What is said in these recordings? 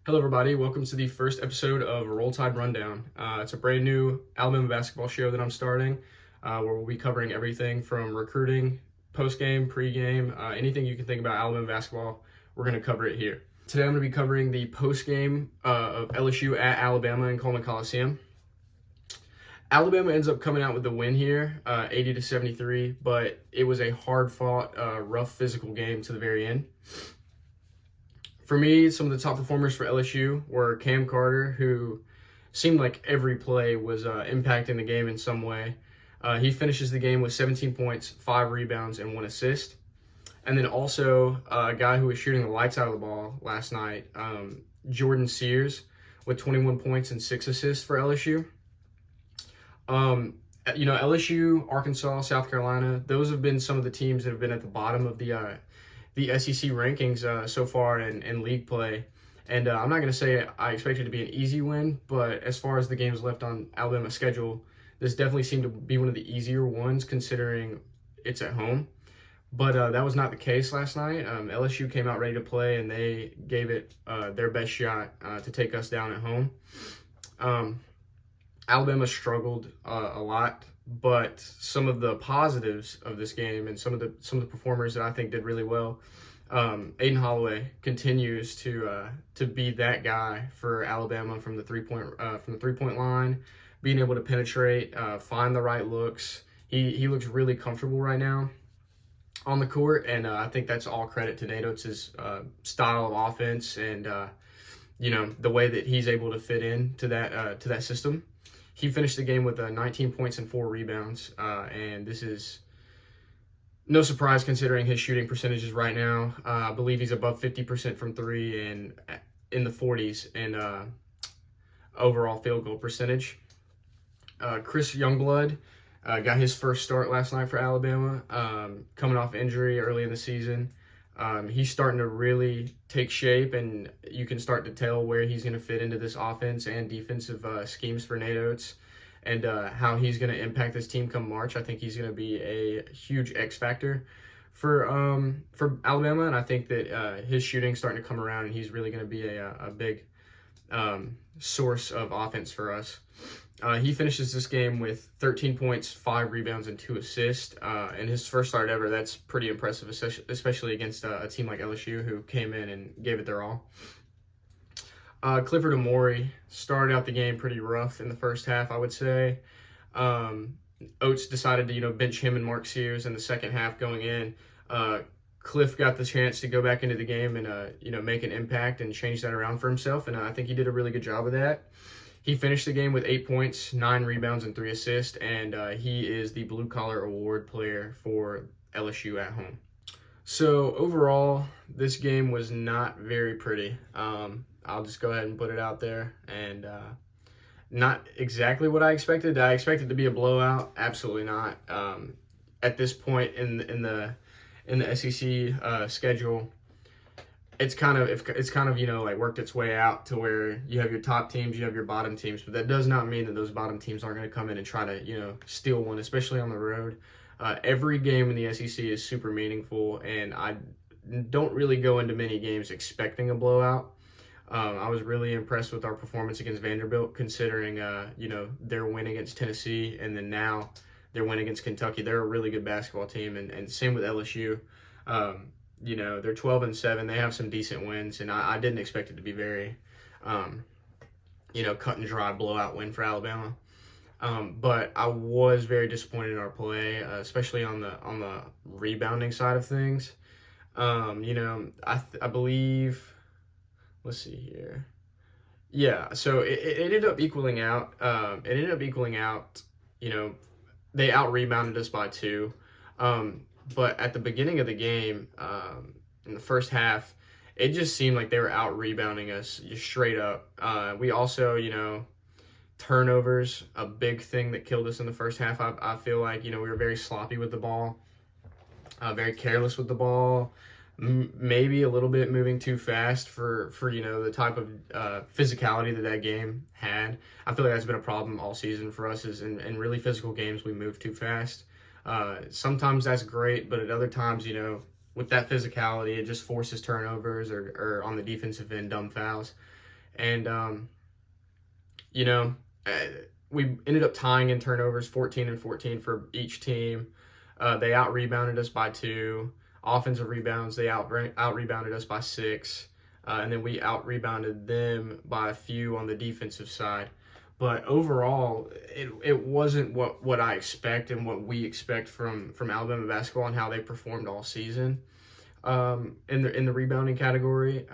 Hello, everybody. Welcome to the first episode of Roll Tide Rundown. It's a brand new Alabama basketball show that I'm starting, where we'll be covering everything from recruiting, post-game, pre-game, anything you can think about Alabama basketball. We're going to cover it here. Today, I'm going to be covering the post-game of LSU at Alabama in Coleman Coliseum. Alabama ends up coming out with the win here, 80-73, but it was a hard-fought, rough physical game to the very end. For me, some of the top performers for LSU were Cam Carter, who seemed like every play was impacting the game in some way. He finishes the game with 17 points, 5 rebounds, and 1 assist. And then also a guy who was shooting the lights out of the ball last night, Jordan Sears, with 21 points and 6 assists for LSU. LSU, Arkansas, South Carolina, those have been some of the teams that have been at the bottom of the SEC rankings so far in league play. And I'm not going to say I expect it to be an easy win, but as far as the games left on Alabama's schedule, this definitely seemed to be one of the easier ones considering it's at home. But that was not the case last night. LSU came out ready to play, and they gave it their best shot to take us down at home. Alabama struggled a lot, but some of the positives of this game and some of the performers that I think did really well. Aiden Holloway continues to be that guy for Alabama from the 3-point line, being able to penetrate, find the right looks. He looks really comfortable right now on the court, and I think that's all credit to Nate Oates' style of offense and the way that he's able to fit in to that system. He finished the game with 19 points and 4 rebounds, and this is no surprise considering his shooting percentages right now. I believe he's above 50% from 3 and in the 40s in overall field goal percentage. Chris Youngblood got his first start last night for Alabama, coming off injury early in the season. He's starting to really take shape, and you can start to tell where he's going to fit into this offense and defensive schemes for Nate Oates, and how he's going to impact this team come March. I think he's going to be a huge X factor for Alabama, and I think that his shooting's starting to come around, and he's really going to be a big source of offense for us. He finishes this game with 13 points, 5 rebounds, and 2 assists. In his first start ever, that's pretty impressive, especially against a team like LSU who came in and gave it their all. Clifford Amore started out the game pretty rough in the first half, I would say. Oates decided to bench him and Mark Sears in the second half going in. Cliff got the chance to go back into the game and make an impact and change that around for himself, and I think he did a really good job of that. He finished the game with 8 points, 9 rebounds, and 3 assists, and he is the Blue Collar Award player for LSU at home. So overall, this game was not very pretty. I'll just go ahead and put it out there, and not exactly what I expected. I expected it to be a blowout. Absolutely not. At this point in the SEC schedule, it's kind of like worked its way out to where you have your top teams, you have your bottom teams, but that does not mean that those bottom teams aren't going to come in and try to steal one, especially on the road. Every game in the SEC is super meaningful, and I don't really go into many games expecting a blowout. I was really impressed with our performance against Vanderbilt, considering their win against Tennessee, and then now their win against Kentucky. They're a really good basketball team, and same with LSU. They're 12-7. They have some decent wins, and I didn't expect it to be very, cut and dry blowout win for Alabama. But I was very disappointed in our play, especially on the rebounding side of things. I believe. Let's see here. Yeah, so it ended up equaling out. They out-rebounded us by 2. But at the beginning of the game, in the first half, it just seemed like they were out-rebounding us just straight up. We also, turnovers, a big thing that killed us in the first half. I feel like, we were very sloppy with the ball, very careless with the ball, maybe a little bit moving too fast for the type of physicality that game had. I feel like that's been a problem all season for us, is in really physical games we move too fast. Sometimes that's great, but at other times, with that physicality, it just forces turnovers or on the defensive end, dumb fouls. And, you know, uh, we ended up tying in turnovers 14 and 14 for each team. They out rebounded us by 2. Offensive rebounds, they out rebounded us by 6. And then we out rebounded them by a few on the defensive side. But overall, it wasn't what I expect and what we expect from Alabama basketball and how they performed all season. In the rebounding category,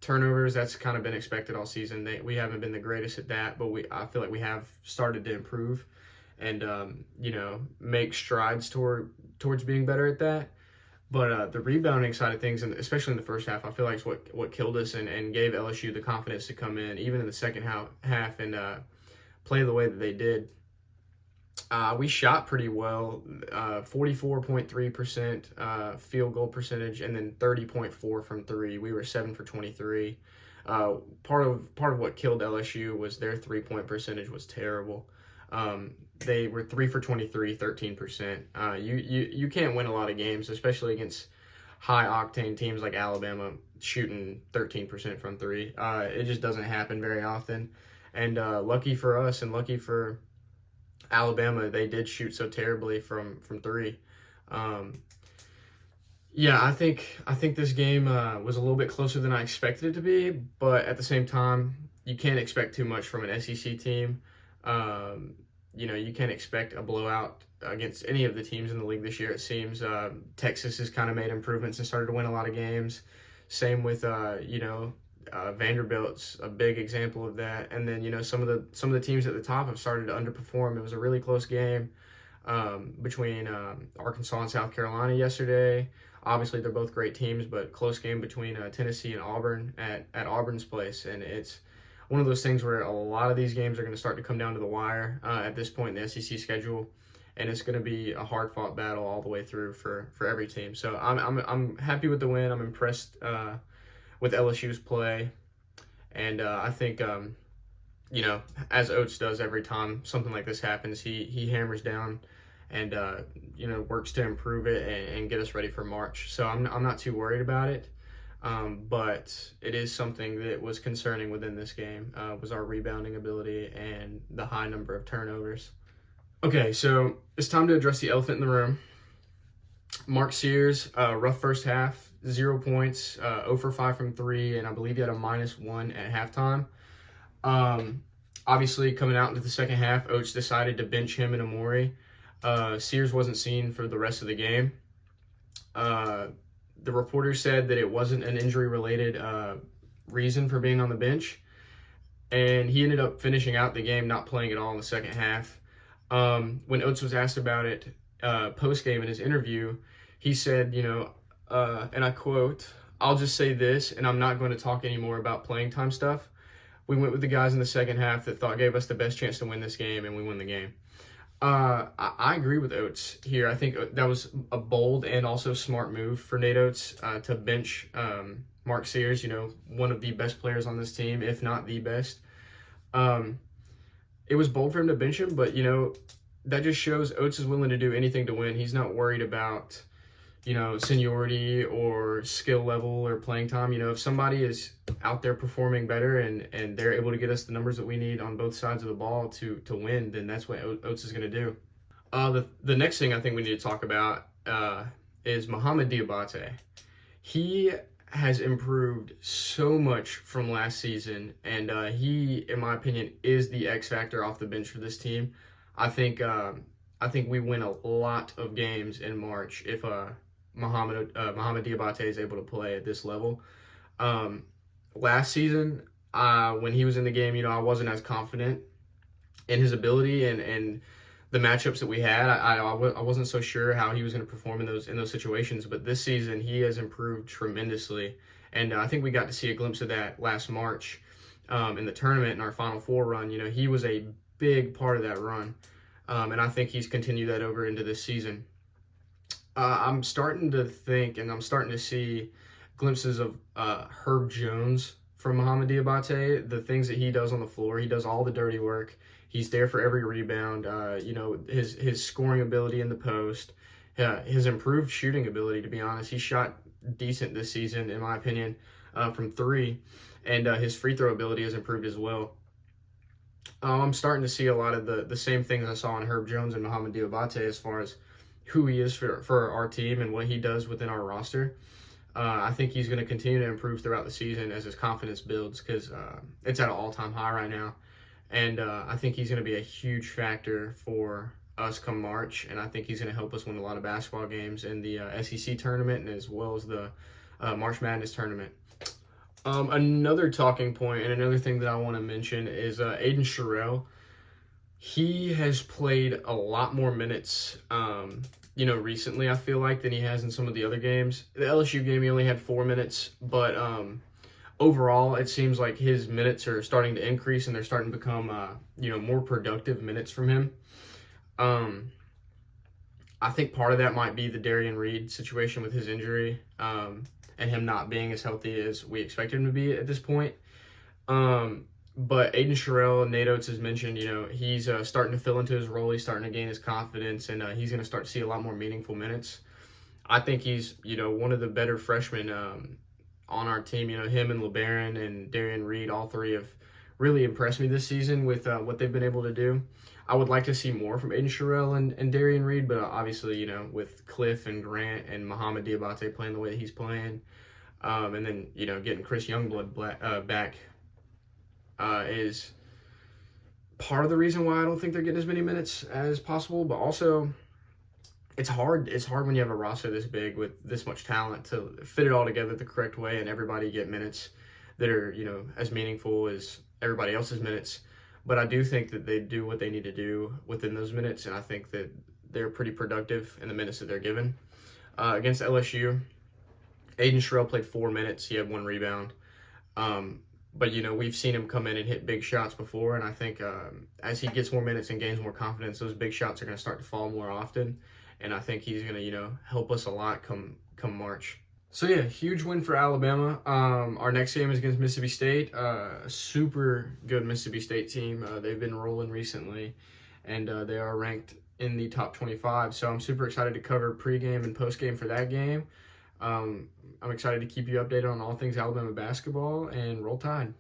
turnovers, that's kind of been expected all season. We haven't been the greatest at that, but I feel like we have started to improve and make strides towards being better at that. But the rebounding side of things, and especially in the first half, I feel like is what killed us and gave LSU the confidence to come in, even in the second half and play the way that they did. We shot pretty well, 44.3% field goal percentage, and then 30.4 from 3. We were 7 for 23. Part of what killed LSU was their 3-point percentage was terrible. They were 3 for 23, 13%. You can't win a lot of games, especially against high octane teams like Alabama shooting 13% from 3. It just doesn't happen very often. And lucky for us and lucky for Alabama, they did shoot so terribly from 3. Yeah, I think this game was a little bit closer than I expected it to be, but at the same time, you can't expect too much from an SEC team. You can't expect a blowout against any of the teams in the league this year. It seems Texas has kind of made improvements and started to win a lot of games. Same with Vanderbilt's a big example of that. And then some of the teams at the top have started to underperform. It was a really close game between Arkansas and South Carolina yesterday. Obviously, they're both great teams, but close game between Tennessee and Auburn at Auburn's place. And it's one of those things where a lot of these games are going to start to come down to the wire at this point in the SEC schedule, and it's going to be a hard-fought battle all the way through for every team. So I'm happy with the win. I'm impressed with LSU's play, and I think as Oates does every time something like this happens, he hammers down and works to improve it and get us ready for March. So I'm not too worried about it. But it is something that was concerning within this game, was our rebounding ability and the high number of turnovers. Okay, so it's time to address the elephant in the room. Mark Sears, rough first half, 0 points, 0 for 5 from 3, and I believe he had a -1 at halftime. Obviously, coming out into the second half, Oates decided to bench him and Amori. Sears wasn't seen for the rest of the game. The reporter said that it wasn't an injury-related reason for being on the bench, and he ended up finishing out the game, not playing at all in the second half. When Oates was asked about it post-game in his interview, he said, and I quote, "I'll just say this, and I'm not going to talk anymore about playing time stuff. We went with the guys in the second half that thought gave us the best chance to win this game, and we won the game." I agree with Oates here. I think that was a bold and also smart move for Nate Oates to bench Mark Sears, one of the best players on this team, if not the best. It was bold for him to bench him, but, that just shows Oates is willing to do anything to win. He's not worried about, seniority or skill level or playing time. If somebody is out there performing better and they're able to get us the numbers that we need on both sides of the ball to win, then that's what Oates is going to do. The next thing I think we need to talk about is Mohamed Diabate. He has improved so much from last season, and he, in my opinion, is the X factor off the bench for this team. I think we win a lot of games in March if Mohamed Diabate is able to play at this level. Last season, when he was in the game, I wasn't as confident in his ability and the matchups that we had. I wasn't so sure how he was going to perform in those situations. But this season, he has improved tremendously, and I think we got to see a glimpse of that last March in the tournament in our Final Four run. He was a big part of that run, and I think he's continued that over into this season. I'm starting to think, and I'm starting to see glimpses of Herb Jones from Mohamed Diabate. The things that he does on the floor, he does all the dirty work. He's there for every rebound. His scoring ability in the post, his improved shooting ability. To be honest, he shot decent this season, in my opinion, from 3. and his free throw ability has improved as well. I'm starting to see a lot of the same things I saw in Herb Jones and Mohamed Diabate as far as who he is for our team and what he does within our roster. I think he's going to continue to improve throughout the season as his confidence builds because it's at an all-time high right now. And I think he's going to be a huge factor for us come March. And I think he's going to help us win a lot of basketball games in the SEC tournament and as well as the March Madness tournament. Another talking point and another thing that I want to mention is Aiden Sherrill. He has played a lot more minutes, recently, I feel like, than he has in some of the other games. The LSU game, he only had 4 minutes, but overall, it seems like his minutes are starting to increase and they're starting to become, more productive minutes from him. I think part of that might be the Darian Reed situation with his injury and him not being as healthy as we expected him to be at this point. But Aiden Sherrill, Nate Oates has mentioned, he's starting to fill into his role. He's starting to gain his confidence, and he's going to start to see a lot more meaningful minutes. I think he's, one of the better freshmen on our team. Him and LeBaron and Darian Reed, all three have really impressed me this season with what they've been able to do. I would like to see more from Aiden Sherrill and Darian Reed, but obviously, with Cliff and Grant and Mohamed Diabate playing the way that he's playing, and then, getting Chris Youngblood back, is part of the reason why I don't think they're getting as many minutes as possible. But also, it's hard when you have a roster this big with this much talent to fit it all together the correct way and everybody get minutes that are, as meaningful as everybody else's minutes. But I do think that they do what they need to do within those minutes, and I think that they're pretty productive in the minutes that they're given. Against LSU, Aiden Sherrill played 4 minutes. He had 1 rebound. But, we've seen him come in and hit big shots before, and I think as he gets more minutes and gains more confidence, those big shots are going to start to fall more often, and I think he's going to, help us a lot come March. So, yeah, huge win for Alabama. Our next game is against Mississippi State. Super good Mississippi State team. They've been rolling recently, and they are ranked in the top 25, so I'm super excited to cover pregame and postgame for that game. I'm excited to keep you updated on all things Alabama basketball, and roll Tide.